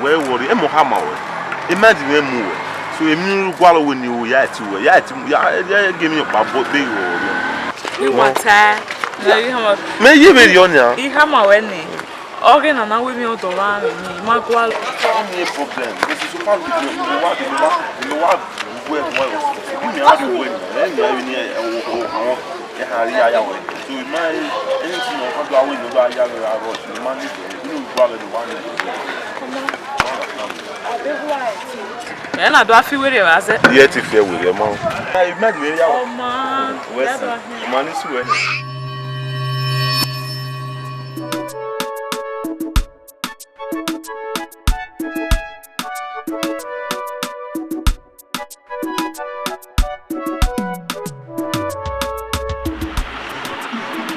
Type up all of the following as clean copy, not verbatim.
Where worry, I'm Muhammad. Imagine him move. So a new guala when you ya give me a babo big or you want to may you be on ya? You have my wedding. Organ and now with me on the line. My guala, any problem. This is a family. You what? Where was you have to win. Then you have near so my anything of how we know that young road, the money, you brother the one. And I do feel with you as it. Yet if you with your mom. I imagine oh man, man is where.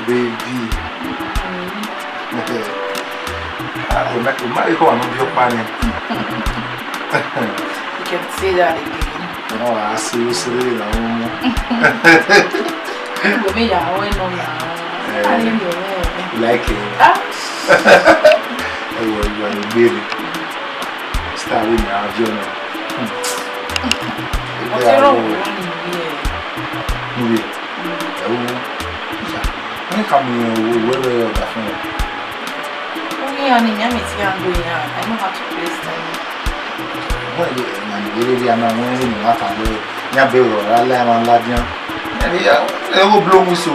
Baby. You might go on your money. You can say that again. Oh, I see you say that. You may have one on like it. Oh, you are a baby. Starting our journey. What's wrong with you? I come here where the phone. Only an image I'm going out. I know how to place them. Well, I'm really I'm not wearing what I'm wearing. Yeah, baby, I lamb and ladian. And they will blow me so.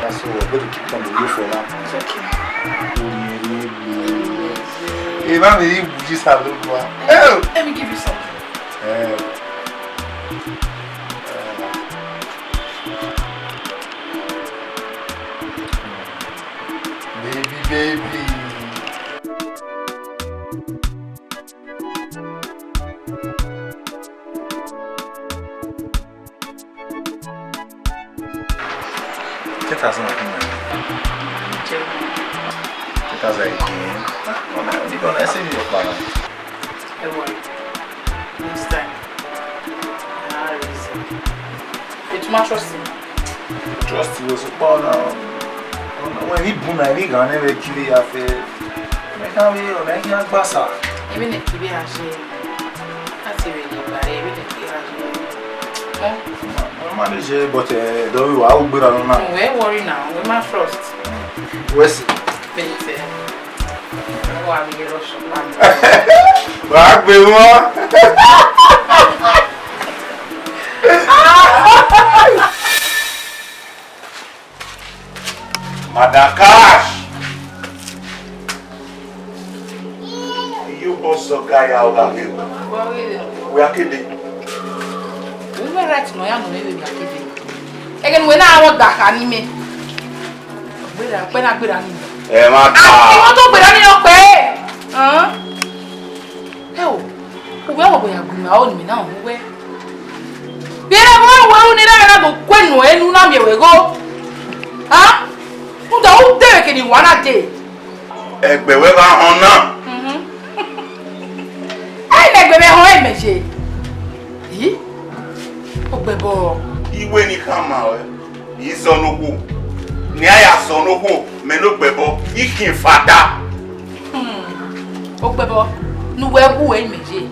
That's all. But you keep on the roof for that. It's okay. If I'm you just have a look. Let me give you something. Baby. Kita sana kena. Kita zaidi. Ni kona sini yo para. Next time. It's my trusting. Trust you so far now. When he boom, I think I never kill you after. Make a way or make a bassa. Even if you are saying, that's really bad. Even if you are saying, I'm manager, but don't you? I will be around now. We're worried now. We're my frost. Where's it? Benite. I want to get lost. Back, baby. Madakash! You also guy out of here. We are kidding. We were right no ya no we are kidding. Again when I want that anime. When I gbera ni. Ma ta. Ah, you want to gbera ni o pe. Hell. We wa boya gumi a o ni na o we. Bi e mo wa ni na do kwenu enu na mi we go. Ah? Don't take any one a day. Egbewe ba hon na. Egbewe hon e meje. Yi? Ogbebo. Iwe ni kama we. Yi so no ku. Ni aya so no ku, me no gbebo. Ikin fada. Ogbebo. Nu we wu e meje.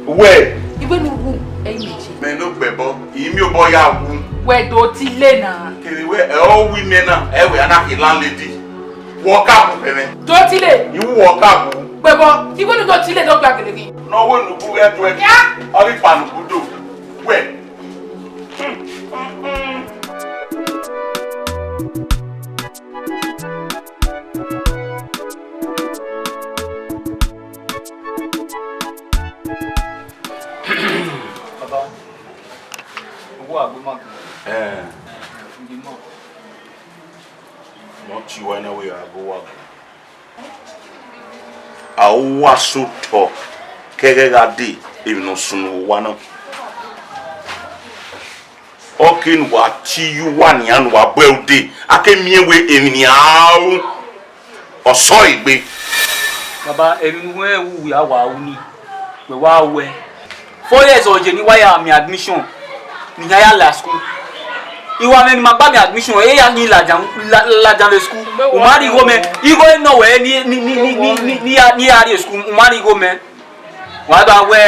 We. Iwe nu wu e meje. Me no gbebo. Imi o boya wu. We do ti le na. Kiriwe all women na we na ki landlady. Walk up me. Do ti le. You walk up. Gbebo, iwe nu do ti le do gba gele. No we nu bu e to e. Ori panu budo. We. Baba. Wo agboma. Not you anyway, I go up. I was so tall. Kegadi, even no soon one. Okin what you one yan wa buildi. I came here with in now or soy be. Baba, everywhere we are wawuni. We wa we. 4 years or Jenny why am admission. Ni higher last school. Iwa me ma ba mi admission e ya ni la jan le school. O ma ri go me. Igo no we ni ya school. O ma ri go me. Wa ba we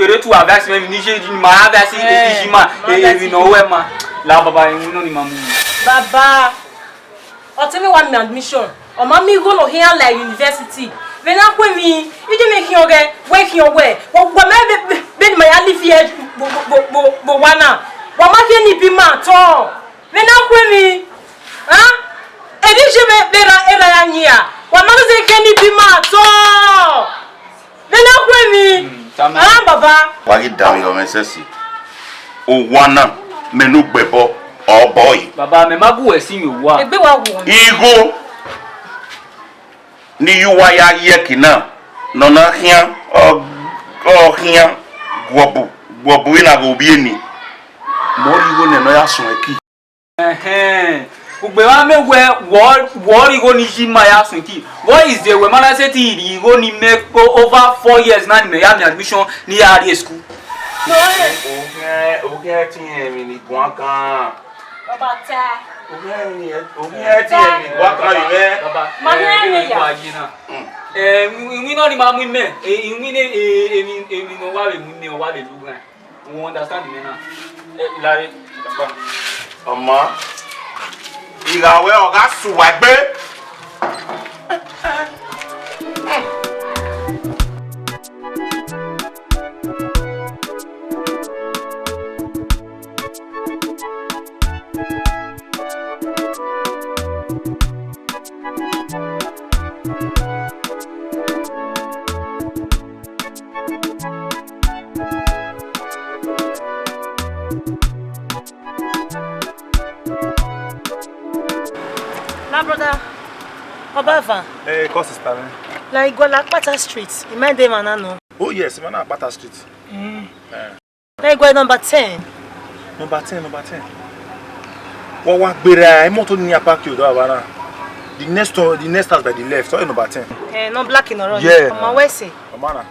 ere tu avance me ni je ni ma avance e jima e no we ma. La baba e no ni mamu. Baba. O tell me one admission. O ma mi go no here like university. When I come in, you do make your way, wake your way. What my bed my ali fear bo wana. What ma can be man to? When I come in, huh? E di je be era anya. What ma say can be man to? When I come in, ah baba. Why down your message? O wana menu bebo or boy. Baba me magu e sin yo wa. Egbe wa wo. Igo ni yuwa ya yekina nona hia o hia gwobu ina go bieni mori go ne no ya sun eki ugbe wa me wo ri go ni jima ya sun ki what is the we man say ti ri go ni make over 4 years na ni me ya mi admission ni ya ri school No okay ti mi ni gwan kan baba ta. okay ti mi gwan kan yi me baba Ma ni ya. We no ni ma mu me we ne emi no wa le mu me o wa le lu gan we understand me na lare baba ọmọ ìràwé ọ̀gá sùwà gbé. Na brother. Obava. Hey, call sister. Like go like Pata Street. You mind them no? Oh yes, man, at Pata Street. Like go number 10. Number 10. What bera? I'm not only a park you do Havana. The next house by the left. So number 10. No black in the road. Yeah. On my way say. Amana.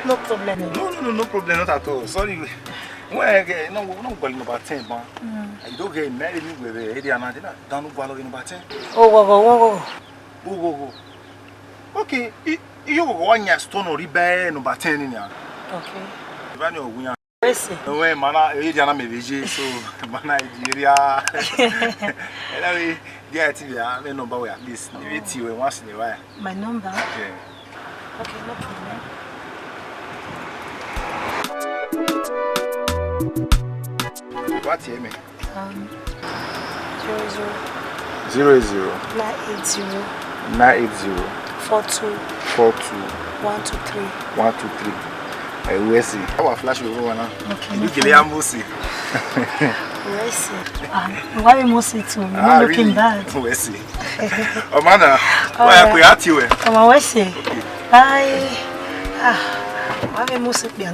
No problem. No problem, not at all. Sorry. Well, no calling number 10, man. You don't get married with the area and I don't value number 10. Oh. Okay, you go on your stone or rebuy number 10 in here. Okay. Van your win. Yes. No way, mana, area may VJ, so mana area. Anyway, dear TV, I number at least. You once in a while. My number? Yeah. Okay, no problem. What hear me? 00 00 980 980 42 123 123. I will see. Our flash will go on. Okay. You get a moosey. Where is it? Why must it to? You're looking bad. Where see? Oh, man, why are we at you? Come on, where see? Bye. Why must it be?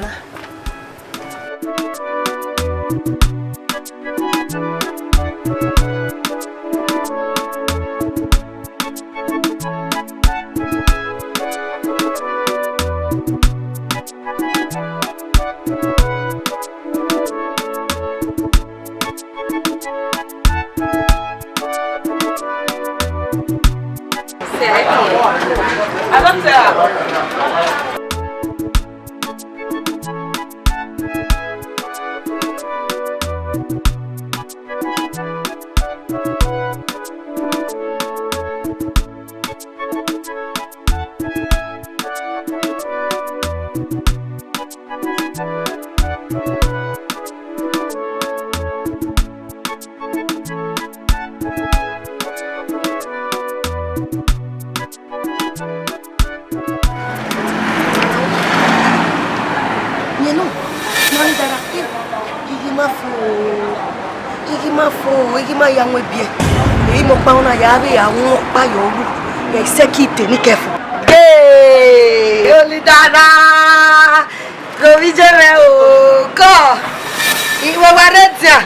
Go vijere o ko. Iwo waretia.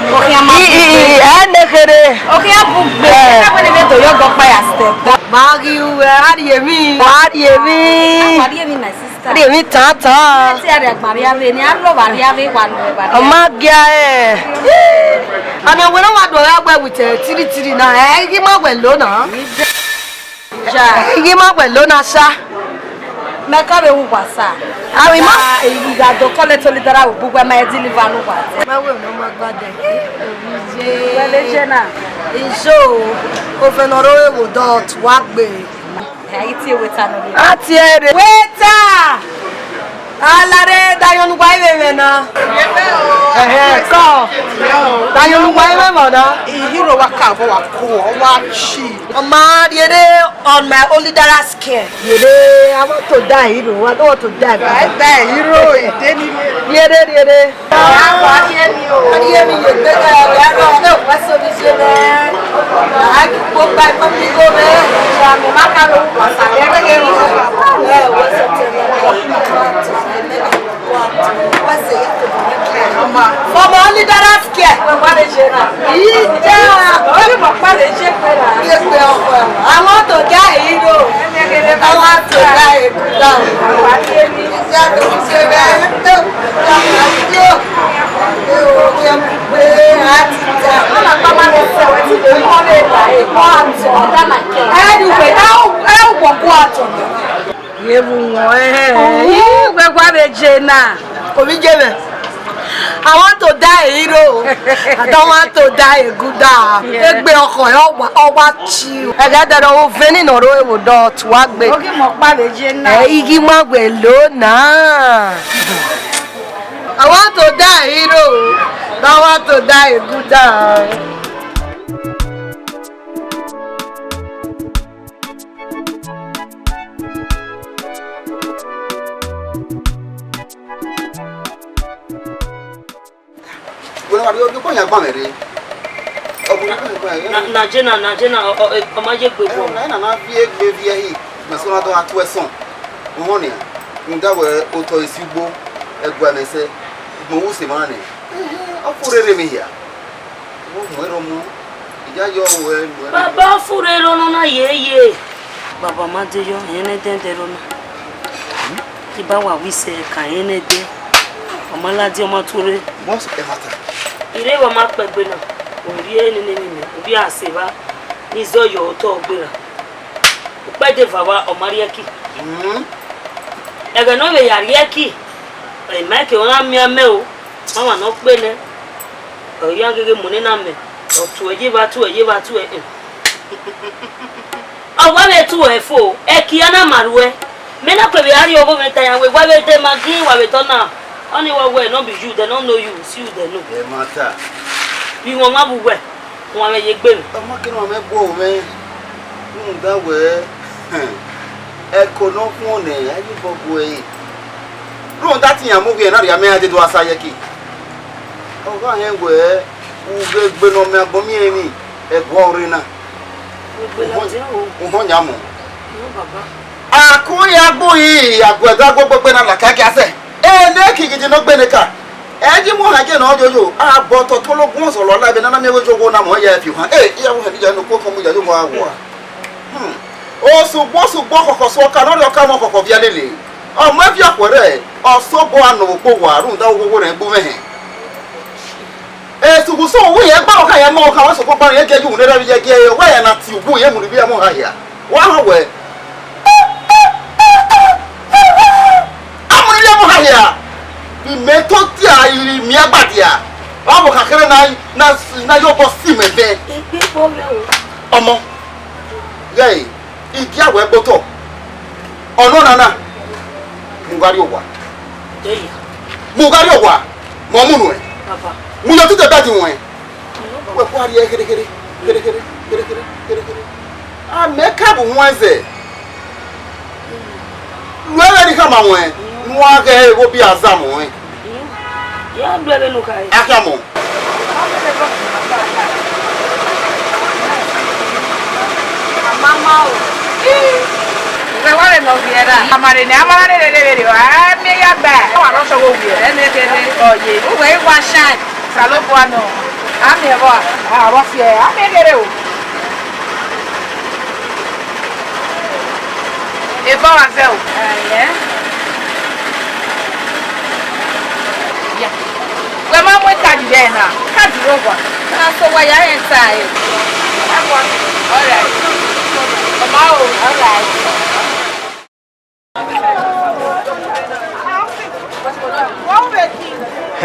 Okay, I'm Anekere. okay, I'm going to go to your step. Magi uwe Ariemi. Ariemi. Maria, my sister. Ariemi tata. Maria, Magia Ana wena wa do agba with tiri na igi ma welo na. Ja. Igi ma welo na sha. Meka be wu kwasa. Awi ma Ibi ga do collect solidara wo bugwa ma deliver no kwasa. ma we no ma gba de. Wele jena. Iso o fe no ro ewo dot wa gbe. Ayi ti weta no. Ati ere. Weta. Alare dayon gwa iwe na. Ko. Dayon gwa iwe mo na. Hero wa ka bo wa ko wa chi. Oma yere on my only dara skin. Yere I want to die hero. I don't want to die. Bye hero ideni. Yere. Ariemi ye gbega ya ro na wa so bi se le. A ki po ba ko mi go be. Ya mi ma ka lo wa sa le ke ro. Wa so te Ọmọ only dara skin. Wa le je na. Ija. O mo pa le je pe na. Ye pe ọkọ e. I want to die hero. I want to die down. Wa le mi. Ija to se be. I want to die a hero. I don't want to die a good dog. Egbe ọkọ ọwa chill. Ẹ̀gẹ́dẹ̀ lọ wo fẹ́ni nọ̀rọ̀ èwò dọ̀ tí wàá gbé. Ogi mo pa le jena. Igi má gbé lónàá. I want to die a hero. Don't want to die a good dog. Na jena o ma je gbe bo. Na fi egbe vi ehi me so na do atu eson. Won ni nda we o to isigbo egwa me se mo wu se ma ni. O furere mi ya. Wo mo ero mo. Ija yo we mo. Baba furero no na yeye. Baba ma de yo ene dende ro na. Ki ba wa wi se kan ene de. Omo ladi omo tore. Mo so e mata. Ire wa ma pegbe na. Ori eni ni obi aseba ni zoyo to ogbera. Pede vawa omarieki. Ega no be yarieki. E make ona mi ame o. Mama no pe ne. O ya gege muni na me. O tu eje ba tu e. O wa be tu e fo. E ki ana maruwe. Me na pe be ari obo me tan we wa be te magi wa be to na. Oni wa we no be you, they don't know you, see you they know. E mata. Bi won ma bu we. Won me ye gbe mi. O ma kinu me gbo me. Nda we. E ko no fun ne ayi bogo e. Ru nda ti yan mo gbe na ri ame ade do asaye ki. O ga yen we u gbe no me agbo mi eni e gbo ori na. O ho nya mo. No baba. Akuya gbo yi agweda gbogbo na la ka ki ase. Ne kigiji no gbeneka eji mo haje na ojojo aboto tologun so lo labe na me wojogo na mo ya fi han iya wo hadija no ko mu jajo mo awo o sugbo kokko so ka no lo ka mo kokko bia lele o mo fi apore o so bo anu po wa ru nda wo re gbo mehe sugbo so wo ye gba o ka ye mo ka wo so ko gba ye geju ne da bi je ge we ya na ti ubu ye mu bi mo ha ya wa ha we ya imeto ti ayiri mi agbadia abo kakere na yo bo si mebe omo yei igi awe boto ono nana mugari owa mo munu e Papa mu yo tute badi won e we ko ari e kere a me ka bu nwanze luwe ni kama won e nwa ga e wo bi azam won e ya dwele no kai akamo Mama o. We wale no viera. Amare ne amara ne de wa me ya ba. Wa no so wo wie. E ne kede. Oye. We wa shine. Salo boano. Ame bo. Ah, wa fie. Ame gere o. E ba wa ze o. Yeah. Yeah. We ma mo ka di de na. Ka di ro gwa. Na so wa ya inside. All right. Mama, all right.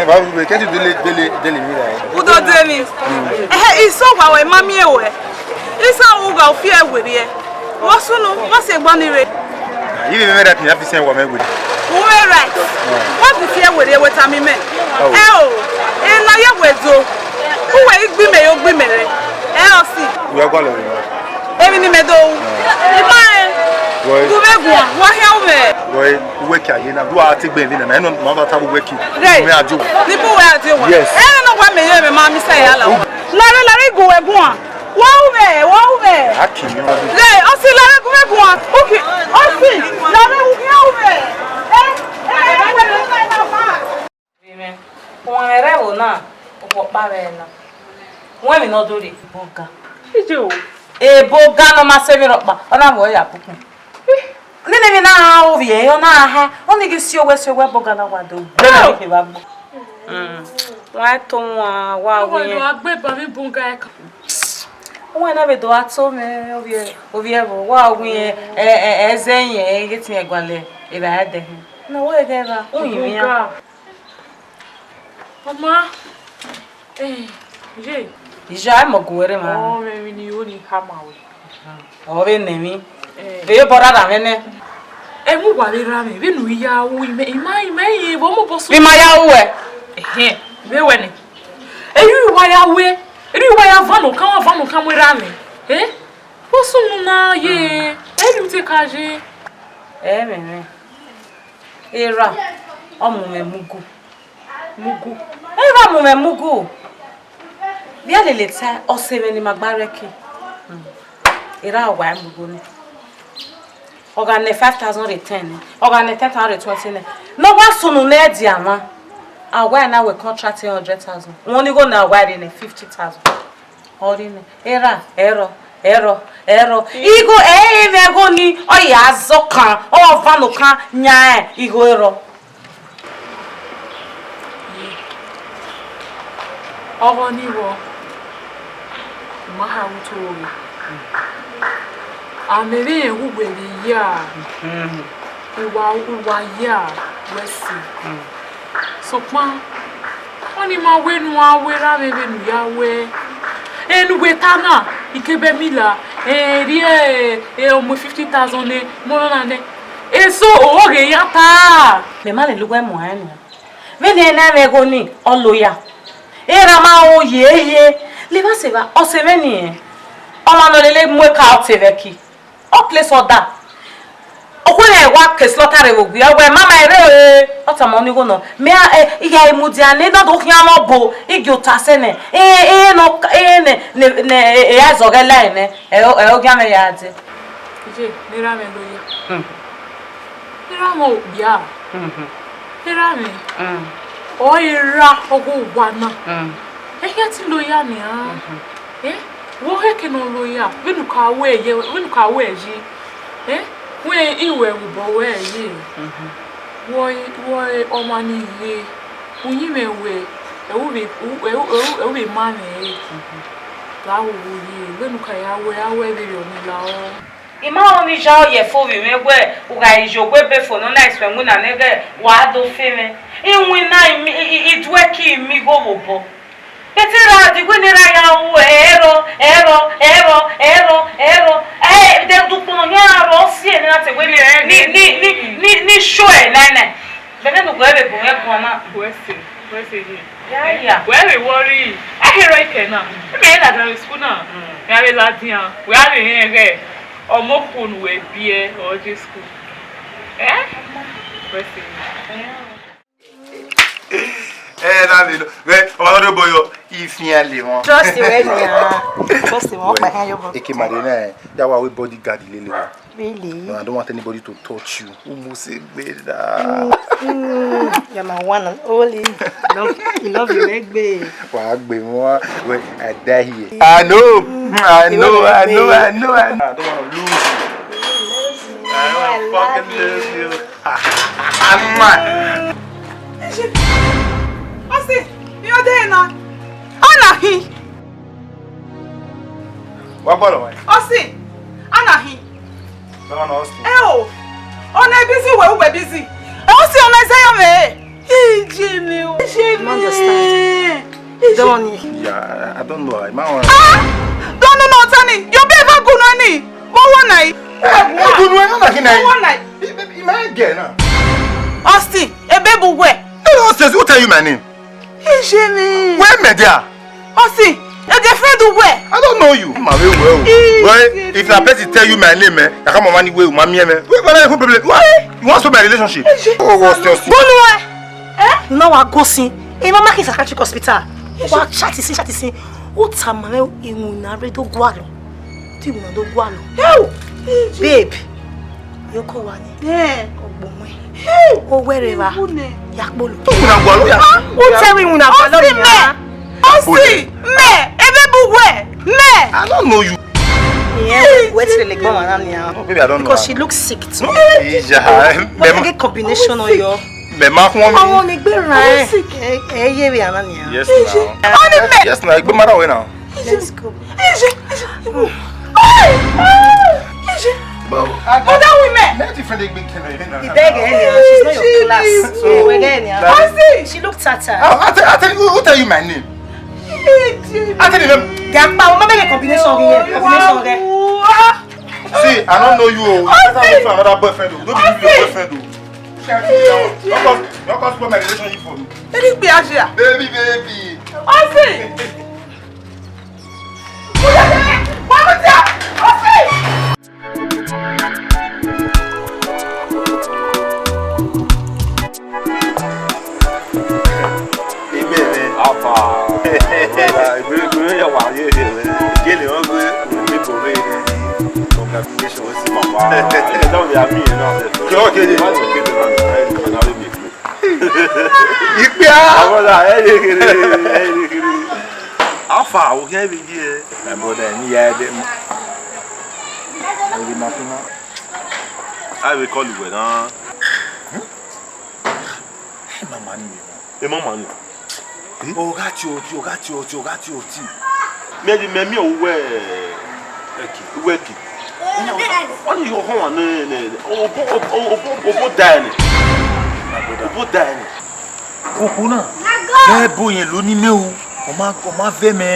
Babu, can't you dele me like? Udo demi. Iso wa we mami ewe. Isa uga ofia ewe. Wosu no, what's e gbanire? You remember that you have to say what me good. We right. What the fear we with am me? Na ye wezo. Who we igbi me yo gbi mere. O si. We are going. Emi ni medo. Boy. Do me go. Wa hia we. Boy, we work here na do a take ben na no no ta working. Me ajo. Ni bu we ajo wa. Yes. No wa me ye me ma mi say hala. Lare go we go an. Wa we. Akimi o. Le, o si lare go we go an. Okay. O si lare wo hia we. Amen. Wọ́n rẹ̀ wò náà, ọ̀pọ̀ parẹ́ na. Wọ́n mi no do re boga. Ijo. Boga no ma se mi ropa. Ona mo ya pupu. Nene mi na ha o vie, ona ha. Oni gi si owe boga na wado. Bele mi ba gbo. Wọ́n to wa Wọ́n do agbe ba mi bunga e kan. Wọ́n na be do ato me ovie bo. Wa ogun ezeyin e get mi egwale e ba ade. Na wo e deva. Oyin mi ya. Mama. Je. Já mo gore ma. Oh, me ni oni hamawe. O be nemi. Be bora da mene. Mu wale ra me, be nu ya wo ime yi bo mo boso. Bi ma ya wo e. Be we ni. Eyu wa ya we. Eyu wa ya vanu kan mo ra me. Boso nu na ye. Eyu te kaje. Me. Era. Omu me mugu. Era mu me mugu. Bia le leta o se me ni magbareki. Era wa mugu ni. Oga ne 5,000 return. Oga ne 10,020. No wa sunu na di ama. Awa na we contract 100,000. Won ni go na wa ni 50,000. Ori ni. Era, ero. Igo me go ni o ya zokan. O vanu kan nya igo ero. Ogo ni wo. Maha utowi. Amere ehubere ya. Uwa ya wesi. So pa oni ma wenu awera bebe nu ya we. Enu wetana ikebe mila rie omo 50,000 ne mo na ne. Eso oge ya ta. Le male lugwe mo anu. Vene na me go ni oloya. Era ma o ye. Le ba se ba o se meni. O ma no lele mo ka out veki. O place oda. O ko le wa ke slotare wo gbe o mama ere o ta mo ni go no. Me iya imudi ane do do kian mo bo igi o ta se ne. No ne ya zo gela ne. O gya me ya ade. Je ni ra me loya. Ni ra mo bia. Ni ra me. O ira ogo wa na. Ehe ti loya ni wo heke no loya wenu ka we ji we iwe wo we yi wo o ma ni ye unyi me we e we ma me la wo yi wenu ka ya we bi oni la o Ima oni ja ye fo wi me gwe uga ijogwe be fo no na iswe mu na nege wa do fe me inwi na idwe ki mi go wo bo Petera di quinera ya ero de du pono ya ro si e na te gweli ni show e nene bebe no go ebe go na wese ji ya we worry I hero ike na me la na school na ya be la dia we are here omo phone we bie o ji school wese Davide, on va donner boyo, il vient les mots. Just the way, just the one behind your back. Et qui m'a donné, il y a un bodyguard, il est là. Really? No, I don't want anybody to touch you. You're my one and only. You love your egg, babe. I die here. I know. I don't want to lose you. I don't fucking lose you. I'm mad. Austin, you're there now. Anahi. What about it? Austin, Anahi. No, Austin. Oh, on a busy, we're busy. Austin, on a say, hey, Jimmy. Yeah, I don't know. Don't know, Tani. You'll be ever good on it. One night. One night. Austin, a baby where? Who tell you my name? Hey, Jimmy. Where media? Austin, your girlfriend where? I don't know you. Well, if a person tell you my name, I come on money way, mommy, why? You want to my relationship? Oh, what's your Eh? No, I go see. Hey, mama is a psychiatric hospital. What chat is What time I do gualo? Do you know gualo? Babe, you go one. Yeah. Oh, wherever. Yakbolo. Who tell me when I I don't know you. Yeah, what's the leg now? Maybe I don't know. Because she looks sick too. What get combination on your? Me mark one. I want to be right. Yes, now. Go matter when now. Let's go. She's not your class. So we're getting she looked at her. I tell you, who tell you my name? I tell you, Gamba, we make a combination here. See, I don't know you. Better go to another boyfriend. Don't believe your boyfriend. Don't cause my relationship for me. Baby. How far? We can't be here. My brother, I will call you now. Hey, my money. Hey, my money. Oh, got you. Maybe working. What are you home? Oh, Danny. Kukuna. Boy, Luni Mill. Oma Veme,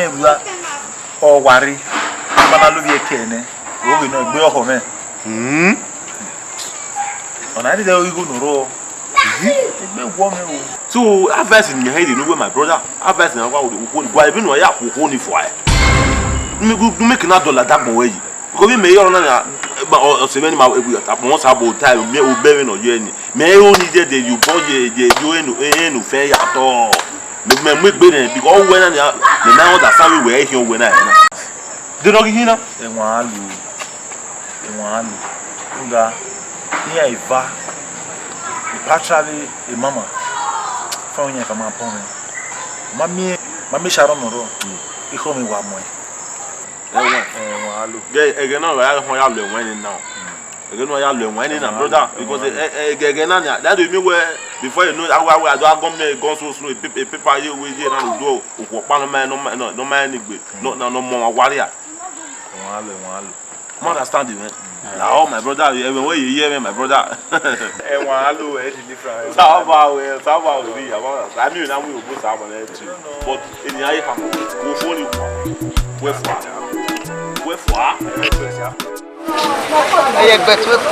or worry. Manaluvi Kene. We know go home. On I did go no row. So, advice in your head, you know, my brother. Advice in our why even why you only for it. Make another that way. Because we may or seven once about time, may obey no journey. May only that you body the fair at all. Make better because when the now that Sammy were here when I do not hear now. Unga, here Eva, partially a mama. Found you come upon me. Mammy Sharon, you call me one more. Again, I have learned when now. Again, I have learned when now, brother, because again, that do me where before you know I go so slow, a paper you will hear and go, one man, no man, no more warrior. Understand it, now, my brother, everywhere you hear me, my brother. And one different. I knew now we will put someone there too. But in the eye, go for you. Where for? I bet with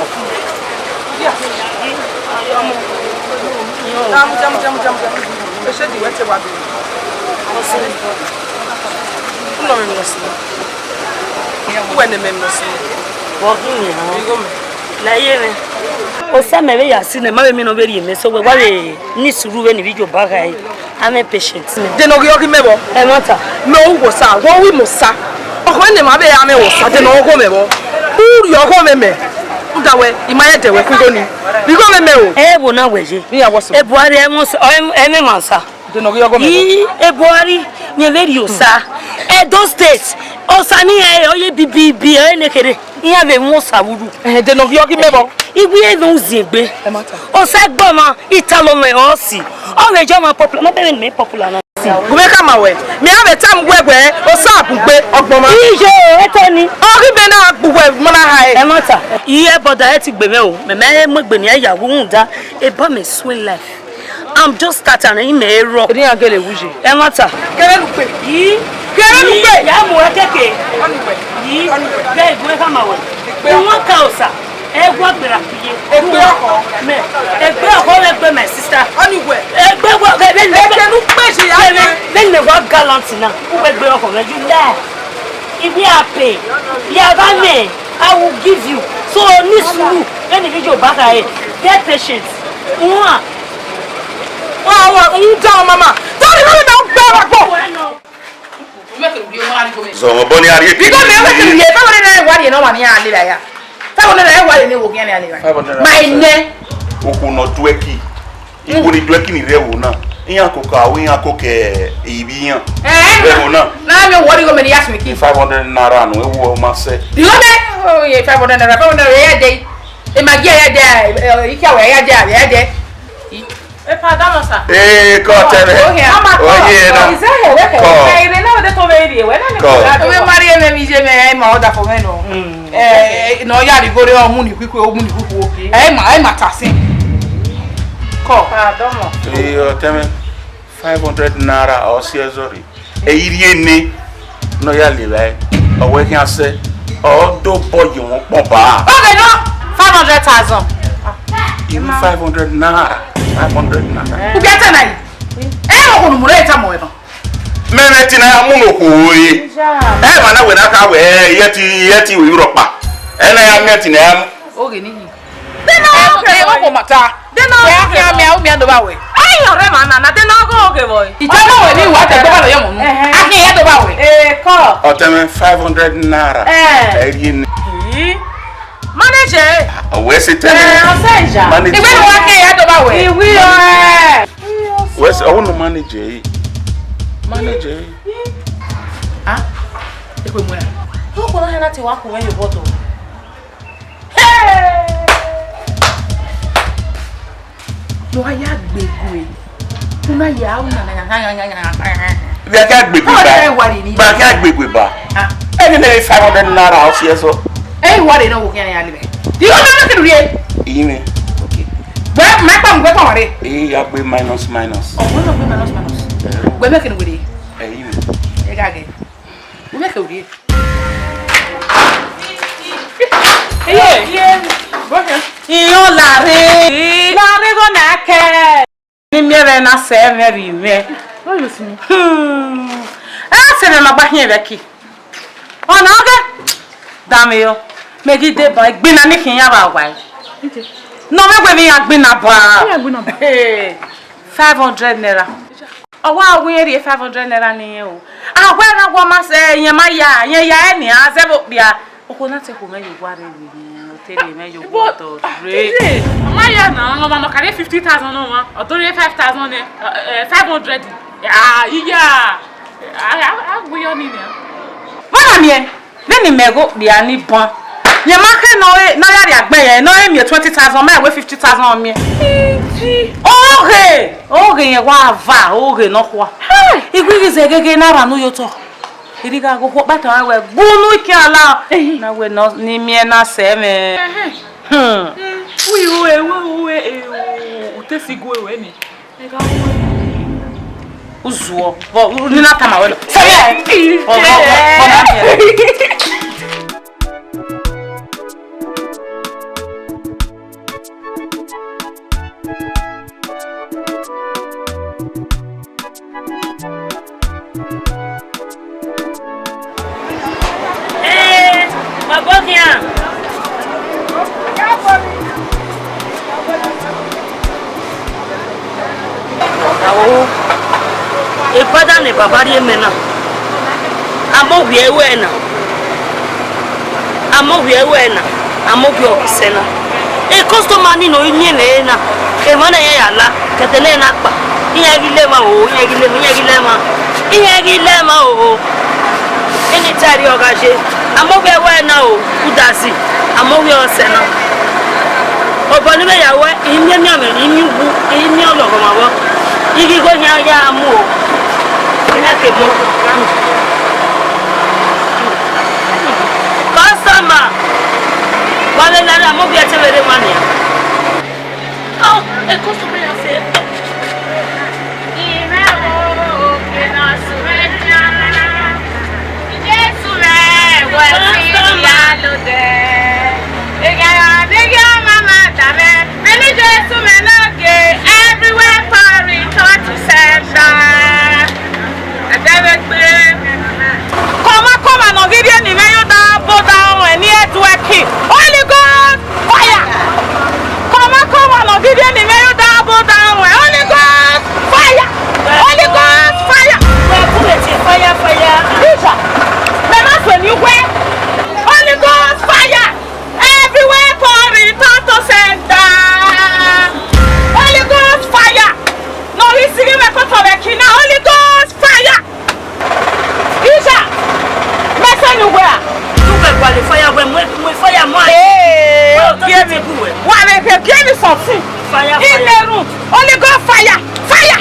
I'm a patient. They know you remember. No, was I? What we must say? When the Mabe Ame was at an old home, who your home, Ndawe, imaye dewe kugoni. Bigo memeo. Bona weje. Mi ya woso. Buhari eme mansa. Deno yo go me. Buhari me very osa. Those states. Osani oye bibi nekere. Iya be mo sawuru. Deno yo gi mebo. Ibi e no zigbe. Osa gboma italo me osi. O we jo ma popular. Mo be me popular na. Gumeka mawe. Me have a time gwegwe osa abugbe ogboma. Ije etoni. Ori be na abugbe mona hai. Emata. Iye boda eti gbe me o. Me mo gbe ni ayawo nda. E ba me swing life. I'm just starting in me rock. Ri angele wuje. Emata. Kere lupe. Yi. Kere lupe. Ya mo keke. Yi. Be gumeka mawe. Won ka osa. Egwu agbera kiye. Egbe oko. Me. Egbe oko egbe my sister. Anywhere. Egbe wo egbe nu peji ya. Then the work gallant now. Who egbe oko me you lie. If you are pay, ya ba me, I will give you. So nisuru, when the video back ahead, get patient. Wow, you down mama. Don't even down back. So boni ari. Bigo me we ke ye fa wona na wari no wani ya le ya. Fa wona na wari ni wo gyan ya le. My ne. Oku no tweki. Ibo ni tweki ni rewo na. Iyan ko ka we yan ko ke ibi yan. Rewo na. Na me wori go me ni ask me ki 500 naira no ewo ma se. Bigo me oh ye 500 naira 500 ye dey. E ma ge ye dey. Ika we ye dey ye dey. Pardon sa. Ko tele. Oye na. Isaye we ke. Ire na de to be ri we na ni ko. We mari me mi je me ma order for me no. No ya ri gore o mu ni kwiku o mu ni kwiku. Ma tasin. Ko. Pardon mo. Teme 500 naira o si ezori. Iri ene no ya le lai. Owe ki ase. O do boy won pon ba. Okay no 500,000. Even 500 naira. 500 naira. Ku biata na yi. O ko numuro eta mo e no. Meme ti na mu no ko yi. Ma na we na ka we yeti we Europa. Na ya meti na Oge ni yi. Deno okay o ko mata. Deno ya mi a mi ando ba we. Ayo re ma na deno go oge boy. Ijoma we ni wa te do ba lo yo mo nu. Akin ye do ba we. Ko. O teme 500 naira. Eri Manager. We se teme. Oseja. Manager. Igbe wa ke ye do ba we. Iwi o We se o no manager. Manager. Ah? Ekwe mu ya. Who ko na ti wa ko when you bottle? No aya gbegu e. Una ya una na. Bi aka gbegbe ba. Ba aka gbegbe ba. Eni na 500 naira o si eso. Wari no wo kyan ya libe. Di o na ke duri e. Ime. Okay. Ba ma pa ngwe pa re. Ya gbe minus. O wo no gbe minus. Gbe me ke ngwe. Ime. E ga ge. Wo me ke duri. Iyo lare go na ke. Ni mere na se very me. O yo simi. Se me magba hin be ki. Ona oge. Dame yo. Megide ba gbe na ni kin ya ba wa. No me gbe mi ya gbe na ba. 500 naira. Owa awun eri 500 naira ni o. Awe na gwo ma se yen ma ya eni a se bo bia. Oko na te ko me yo wa re ni. Tell me you go to rate. Maya na ngoma no carry 50,000 no ma. Odori 5,000 500. Yeah. I go your nini. Bana mi ni mego bia ni bon. Ye make no na ya ri agbe ye no e mi 20,000 ma we 50,000 on mi. Oge ye wa va, oge no kwa. Igwi ze gege na ra no yo to. Iriga go bata we gbunu ki ala na we no ni mi na se me we o te figu we ni ega uzuo bo ni na tama we se ye e pada ne babari emena amo wie we na amobio sena e customer ni no ni na e mana ya la ketele na pa iya gilema o iya gilema o eni tari ogaje amobio we na o udasi amobio sena oboni me ya we imi mi ame imi gu imi ologo mawo igi go nya ya amu o ina ke mo customer wale na amobio tebere mania oh e customer ya se everywhere for return to sender. Come on, video ni meyo da boda on ni networking. Holy God, fire! Come on, video ni meyo da boda on. Holy God, fire! Holy God, fire! Fire. Teacher, let us when you wear. Holy God, fire! Everywhere for return to sender. Holy God, fire! No, he's singing my cut of a kina. Holy God, fire! Teacher, let's anywhere. Fire when we fire more. Give me something. Fire. In the room. Holy God, fire! Fire!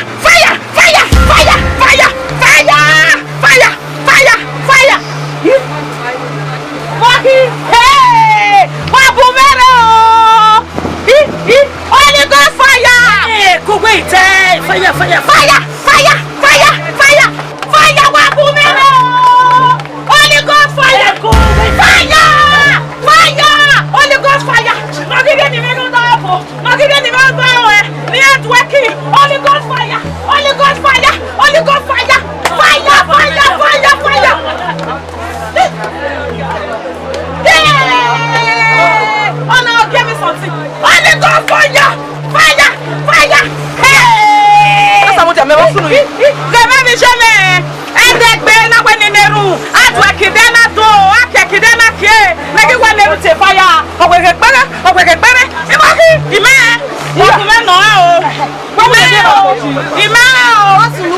Hey! Babu Mero! Holy God, fire! Hey, go wait. Fire. Babu Mero! Holy God, fire! Holy God, fire! No give any man on networking. Holy God, fire! Oh no, give me something. Holy God, fire! Hey!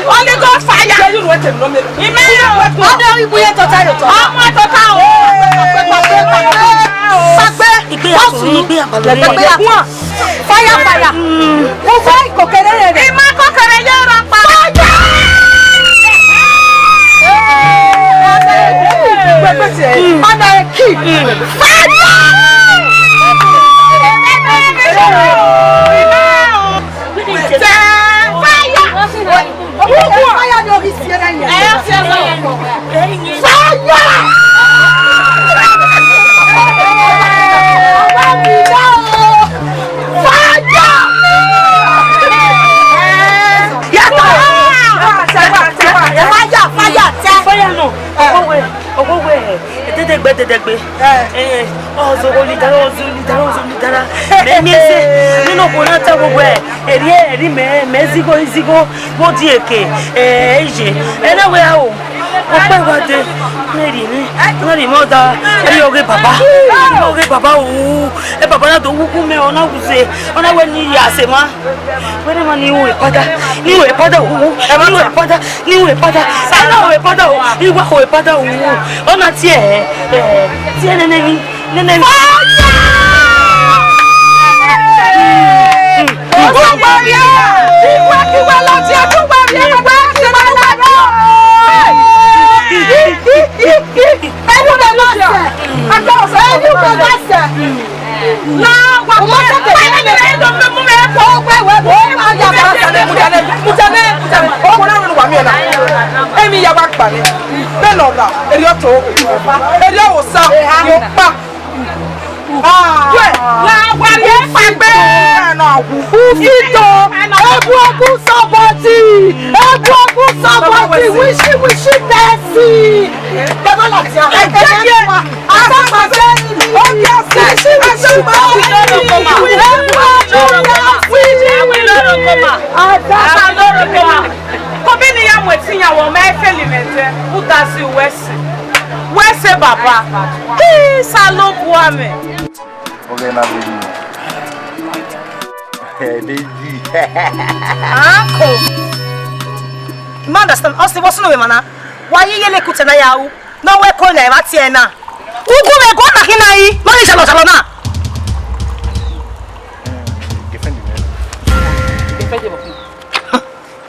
Holy God, fire! Fire! Mo fẹ́ ìkòkèrè rẹ̀. Ìmọ̀ kòkèrè yóò rọ pa. Ọ̀nà ẹ̀kí. Fire ni orí sí ẹ̀rẹ́ yẹn. Ẹ̀yọ́ sí ẹ̀rẹ́ yẹn. Dedegbe. Ozo lidara. Meniese. Nino bonata gbogbo e. Eri mezigo bodi eke. Eje. Enewe o. Ope wade. Neri moda. Eri oge baba o. E baba na do wuku me ona wuse. Ona we ni asema. Were ma ni we pada o. Ni we pada. Sana we pada o. Iwa we pada o. Ona tie nenemi. Emi ya wa pa ni be lo ra eri o to eri o sa yo pa la wa ye pagbe na wu fito ebu ogun saboti wishi tesi baba la ti a je ma asa ma be o ya wishi asa loro koma Kobini ya mweti ya wo me feli mete udasi wese baba ki salo buame na baby. Baby. Uncle. You understand? Austin, what's no mana? Why you yele kutena yahu? No we ko na ma tie na. Ugu me go na kinai. No ni chalo na.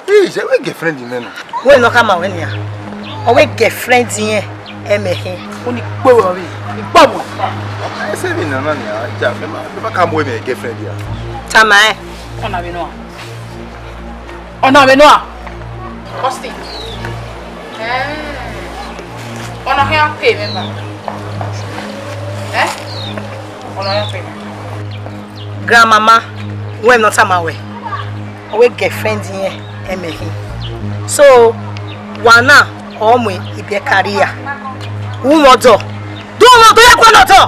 Hey, we girlfriend men. We no come when ya. O we girlfriend yen emehin. Oni gbo wo bi. Ni gbo mo. I say bi na na ya. Ja me ma come we me girlfriend ya. Tama eh. Ona be no. Ona be no. Austin. Ona here pay member. Ona here pay. Grandmama, we no tama we. O we girlfriend yen emehin. So, wana omo ibe career. Umodo. Do mo to yakwa no to.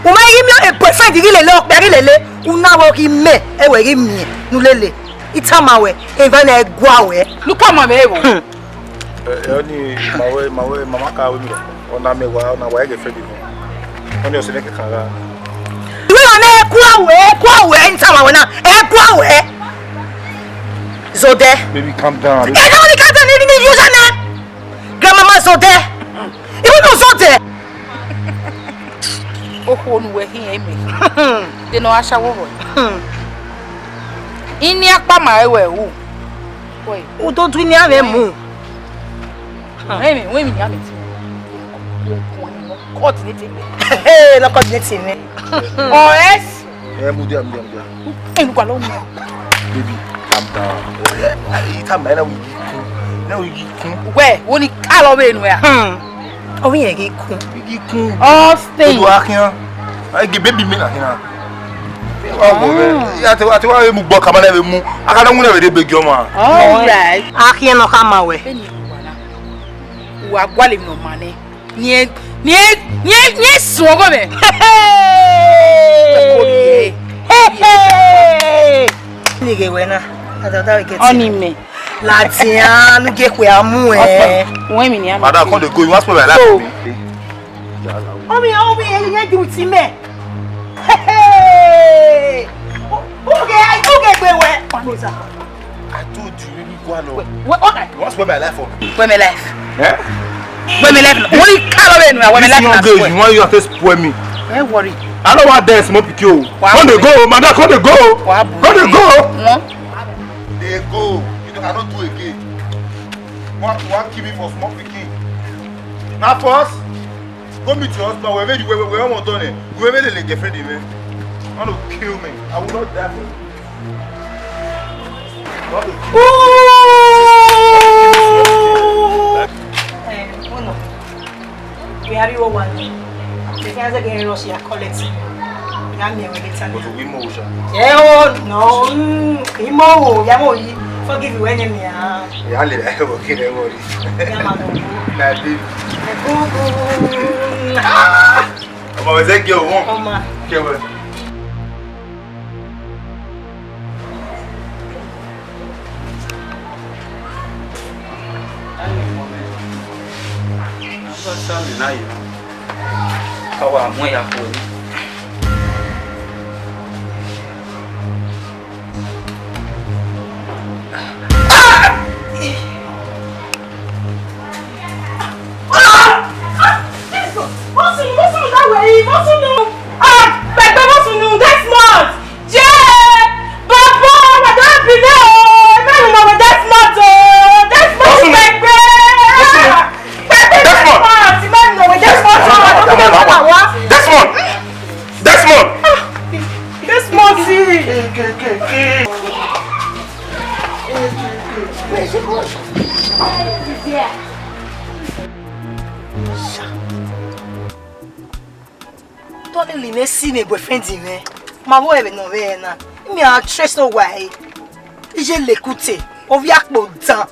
O ma yi mi e boyfriend rile o pe rile. Una wo ki me e we ri mi nu lele. Itama we e va na egwa we. Look at my baby. Oni mawe mama ka we mi. Ona me wa ona wa girlfriend mi. Oni o se ne ke kan ra. We ona egwa we itama we na egwa we. Zode. Baby, calm down. I don't want to cut any username. Grandmama Zode. Even no Zode. Oh, no, we're here, me. They know I shall go. In the Akpama, who? Wait, who don't win your move? Women, have it. Coordinating. Hey, no coordinating. Oh, yes. Yeah, Mudia. And Gualon. Baby, calm down. Calm down. Now we where? Only Halloween, where? Oh, we get cool. Oh, stay. I give baby me na hina. Ya te wa mu gbo kama na mu. Aka na mu na we dey beg your man. All right. Aki no kama we. Wa gwale no mane. Nye sogo me. Hey. Nige we na. Adada we get. Oni me. Latia nu ge kwe amu eh. Wọ́n mi ni am. Madam come dey go, you wan spoil my life. Omi ye di uti me. Hey. Okay, gbe we. I told you really go along. Okay. You wan spoil my life for me? Where me life? Eh? Where me life? Only Halloween where me life na spoil. You want you have to spoil me. Don't worry. I don't want dance mo pikin o. Come dey go, madam come dey go. Come dey go. No. Dey go. You cannot do again. Want kill me for small pikin. Na first go meet your husband wherever you want done it. Whoever the girlfriend me. Want to kill me. I will not die for you. We have you one. The guys are getting Russia collecting. I'm here with it. But we more sha. Yeah, no. Imo, yamo yi. Forgive you when you are. Yeah, le I will kill everybody. Yeah, man. Na baby. Ah! Ọmọ we say girl won. Mama. Kewe. Kawa mo ya ko ni. Don't let me see my boyfriend in me. My boy be no be na. Me a trace no way. Je l'écouter. On vient pour temps.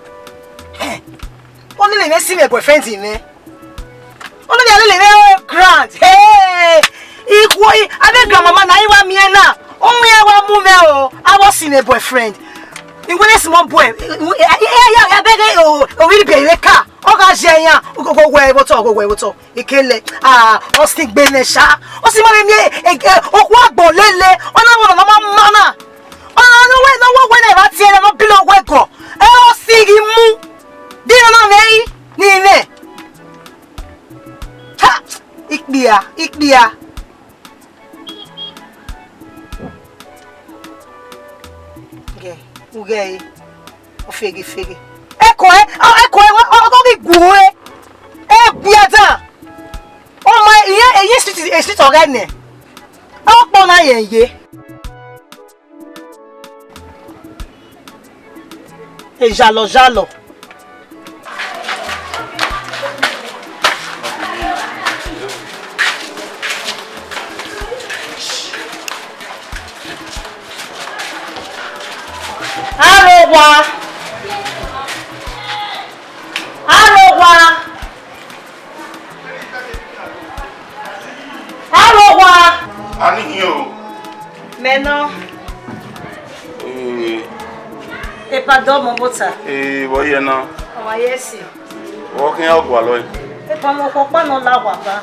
On let me see my boyfriend in me. On let me grand. Hey! Ikwo avec grandmama na iwa mi na. O mi wa mu me o. I was see my boyfriend. You want a small boy? Yeah, beg o really be car. O ga jenya go to ikele Austin Benesha o si mare mi okwu agbon lele ona won na mana ona no we na ba ti ere no bilo we ko e o sigi mu di na mei ni ne ha ikdia Ugei o fegi eko o gi gure e biata o ma iye street oga ne o po na yeye e jalo Arrowa. Ani hiyo. Meno. Pardon mon bota. Voyez non. Yesi. Walking out walo. Pa mo ko pa no la wa ba.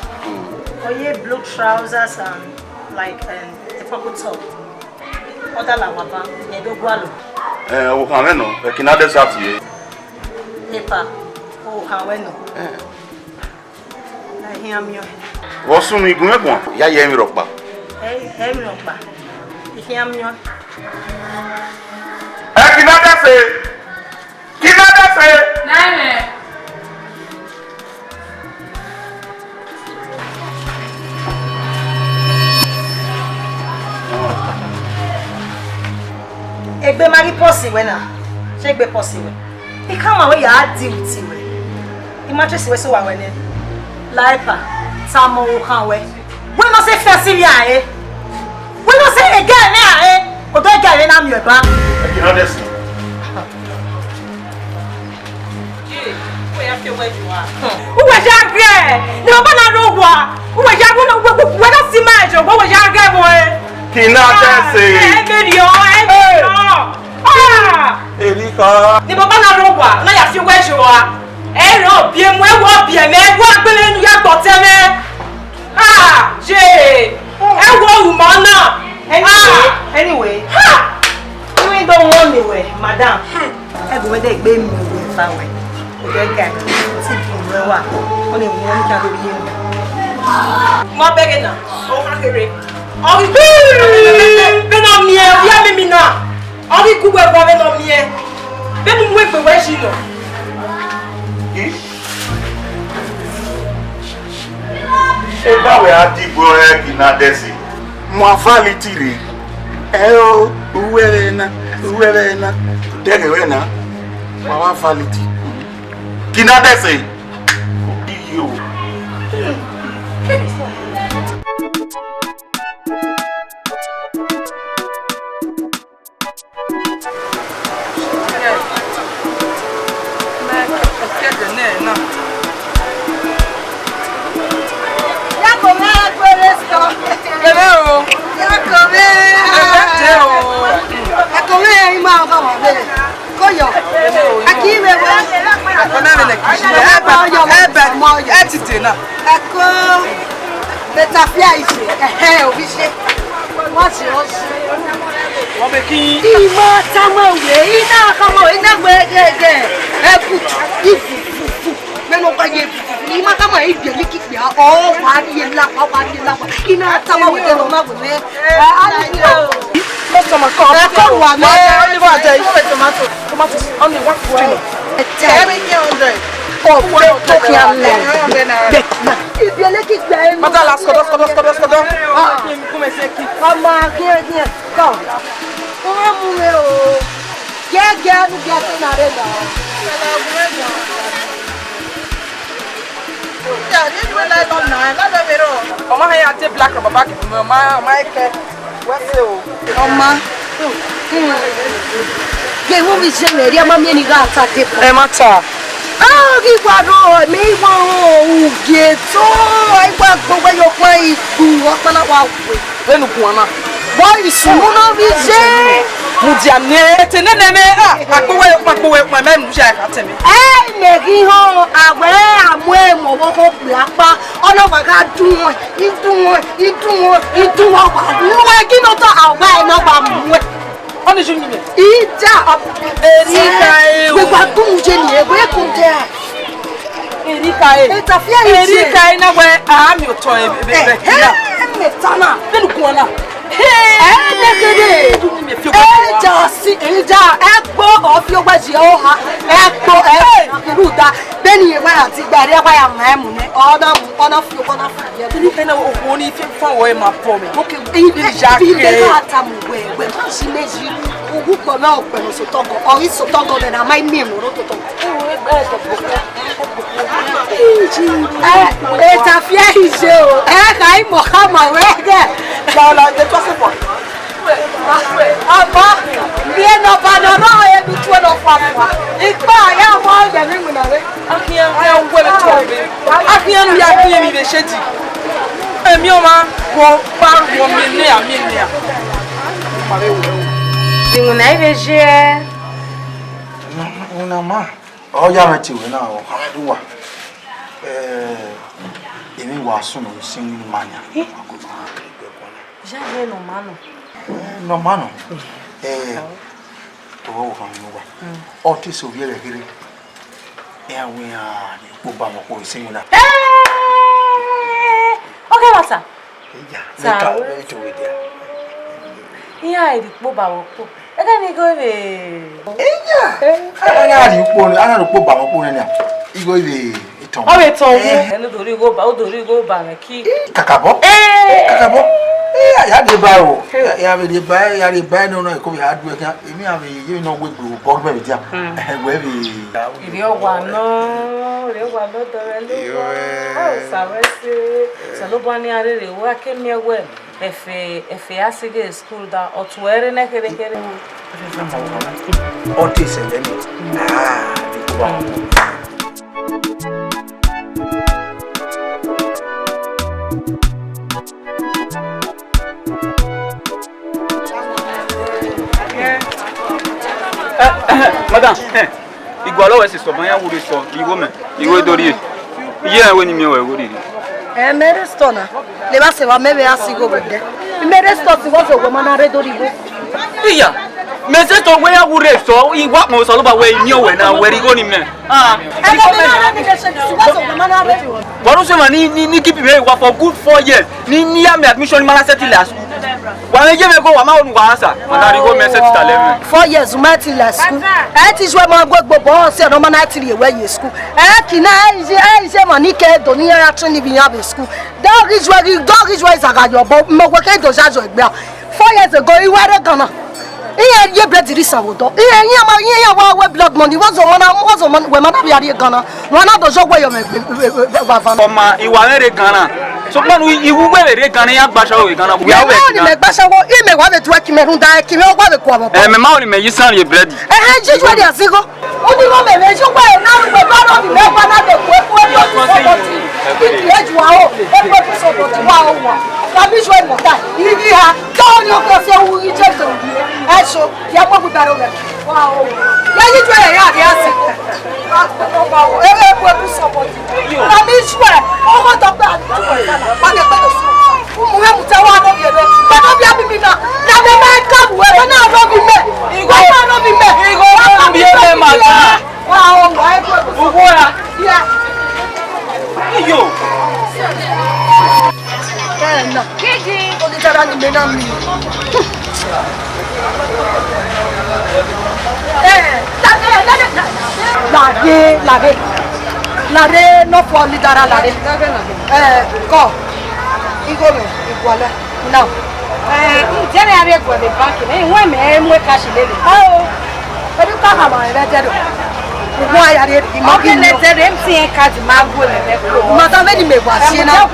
Oye blue trousers and like a purple top. Oda la wa ba. E do gwalo. O kan we no. E kina desert ye. Epa. O kan we no. Na hiya mi o. Wo sunu igun egbon. Ya ye mi ropa. Mi ropa. Hiya mi o. Kina dese. Nine. Egbe mari posi we na. Se egbe posi we. E kama we ya di uti we. I mattress we so wa we ne. Laipa. Samo o kan we. We no se fesi ri ae. We no se again na ae. Odo again na mi eba. Kina dese. Uwe jagre. Ni baba na rogwa. Uwe jagre no we no si majo. Uwe jagre boy. Kina dese. Emerio. Erika. Ni baba na rogwa. Na ya fi wejo wa. Ero bie mu ewo bie me ewo agbele nu ya gbo teme. Je. Ewo umo na. Anyway. You don't want me we, madam. Ego we dey gbe mi we fa we. O de ga. Ti bi we wa. O le mu ni ka do bi yin. Mo bege na. O ka kere. O ri be na mi e, ya me mi na. O ri ku we bo be na mi e. Be mu we pe we shi no. E ba we adigbo e kina dese. Mo afali tire. O uwere na. Dege we na. Mo afali ti. Kina dese. Iyo. Boy, suno vije. Mudiane, tenene me akpowe me mja ka temi. Negi ho awe apa ono baga dun idun wa wa ki no to awa e no ba mu Oni juni me. Ija Erika e. We ba dun je ni e we kun te. Erika e. Eta fia e. Erika e na we mi o to e be. Me tana. Benu ko na. Nekede. Eja egbo ofi ogbaji o ha. Egbo iruda. Beni ewa ati gbari apa ya memu ni. Ona fi ona fa. Ni fe na o ni fi fa wo e ma po me. Okay, bi be ka ta mu we si meji. Ogu ko na o pe no so togo. Ori so togo de na mai mi mo ro to to. Eta fia ije o. Kai mo ka ma we de. La de to se po. Aba, bien no panorama e bi tu no fa fa. Ipa ya mo ya mi na we. Akia ya wo le to be. Akia no ya bi mi be sheti. Emi o ma go par go mi ne a. Pare wo. Dingo na ibeje. Una ma. O ya ma ti we na o ha duwa. Emi wa sunu sin manya. Já vê no mano. No mano. O kan no wa. O ti so bi re kire. We a ni ko ba mo ko sin na. Okay, what's up? Ya, ta to we dia. Iya, di po ba wo po. E ka ni go be. Ana ri po ni, ana ro po ba mo po ni a. Igo ibe iton. O be ton. Enu dori go ba me ki. Kakabo? Kakabo? Ya de ba o. Ya be de ba, ya de ba no no ko bi adu e kan. Emi a be you no we go bo be dia. We be. Iri o wa no do re lu. O sa we se. Sa lo bani are re wa ke mi ewe. Efe asige school da otuere na kere. O ti se le ni. Di ko ba. Madam, igwalo we se so ban ya wuri so iwo me iwo dori ye we ni mi we wuri Mere stona. Le va se va me ve asigo gode. Mere sto si wo so go manare dori go. Iya. Me se to we ya wuri so iwa mo so lo ba we ni o we na we ri go ni me. Waru se ma ni keep me wa for good 4 years. Ni ya me admission mala settle last. Wa me je me go wa ma onu wa answer. Manari go me settle tale me. 4 years ma ti la school. Ti so ma gbogbo bo se no ma na ti re we ye school. Kina ije mo ni ke do ni ya tun ni bi ya be school. Dog is aga your bo mo we ke do ja jo egbe. 4 years ago I were gonna. Iye ye blood risa wodo. Iye ya wa blood money was on we man be are gonna. One of those way me Oma iwa mere Ghana. So man iwu we re Ghana ya gbasha we Ghana we awe. Ni me gbasha wo I me wa be to Cameroon da ki me wa be ko amo. Me ma oni me yisan ye bread. Ji jo dia sigo. Oni go me me jo wa na we ba no bi me pa na de ko Ye ju wa o. E ko so do ti wa o wa. Na bi jo e mo ta. Iri ha. Ka oni o ko se wu I je so di. So ya po butaro me. Wow. Ya yi jo ya dia si. E po support. Na mi swe. O mo to pa. Pa de pa so. Mu we mu ta wa no bi ebe. Pa no bi abi mi na. Na me ma ka bu we na no bi me. Igo no bi me. Igo na bi ebe ma ta. Wow, wa e po. Ugo ya. Ya. Iyo. Kana. Kiji. O di tara ni me na mi. Lade no for lidara lade. Go. Igo me iguala. Now. Jere are go the bank me won me cash lele. Oh. Edu ka ha ma re dedo. Ugo ayare imagine le tere MTN card ma go le ko. Mata me di me wa si na.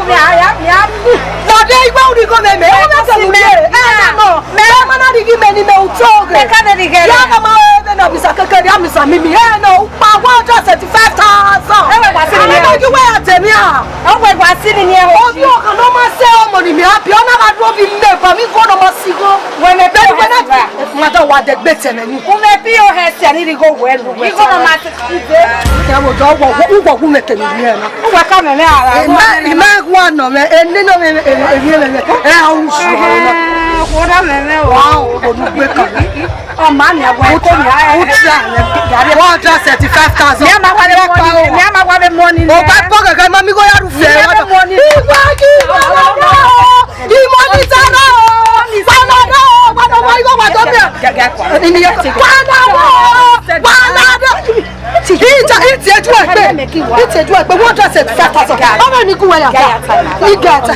Lade igba uri go me. No. Me mana di gi me ni me utoge. Me ka de gere. Ya ma na bisa kekere amisa mimi no pa 175,000 ewe gba sini ni e we atemi a o we gba sini ni e o bi o kan no ma se o mo ni mi abi ona ga duro bi me pa mi go no ma sigo we me be we na Mata wa de gbete me ni. O me POS ani ri go well. I go na ma ti de. Ke wo do wo ku me temi ni na. O wa ka me me ara. Ima wa no me eni no me me. A u su na. Ko da me me wa o du gbe kan. O ma ni agbo ko ni o tra le gari 135,000. Me ma wa be money. O ba po gaga ma mi go ya ru fe. Igba ki money tara o. Panado, why go what up here? In the Panado. It's a drug, but what does it? How many go away? We got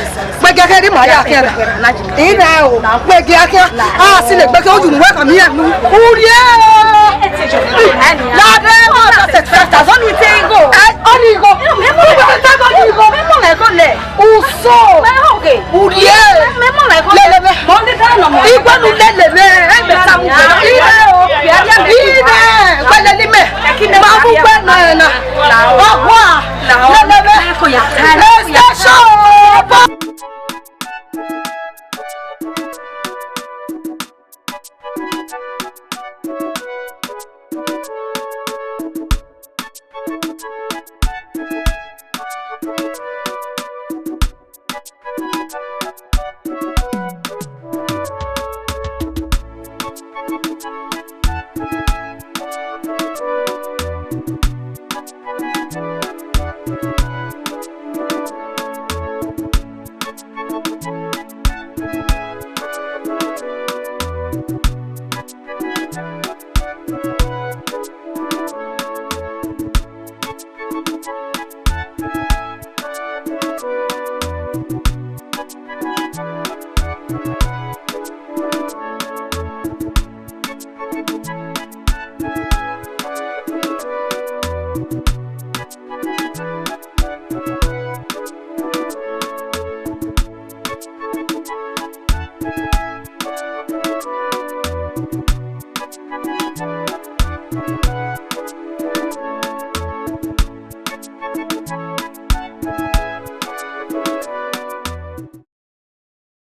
but get him my hair. In now, where get here? Ah, see the back of you welcome here. Oh, yeah. Only take go. Only go. You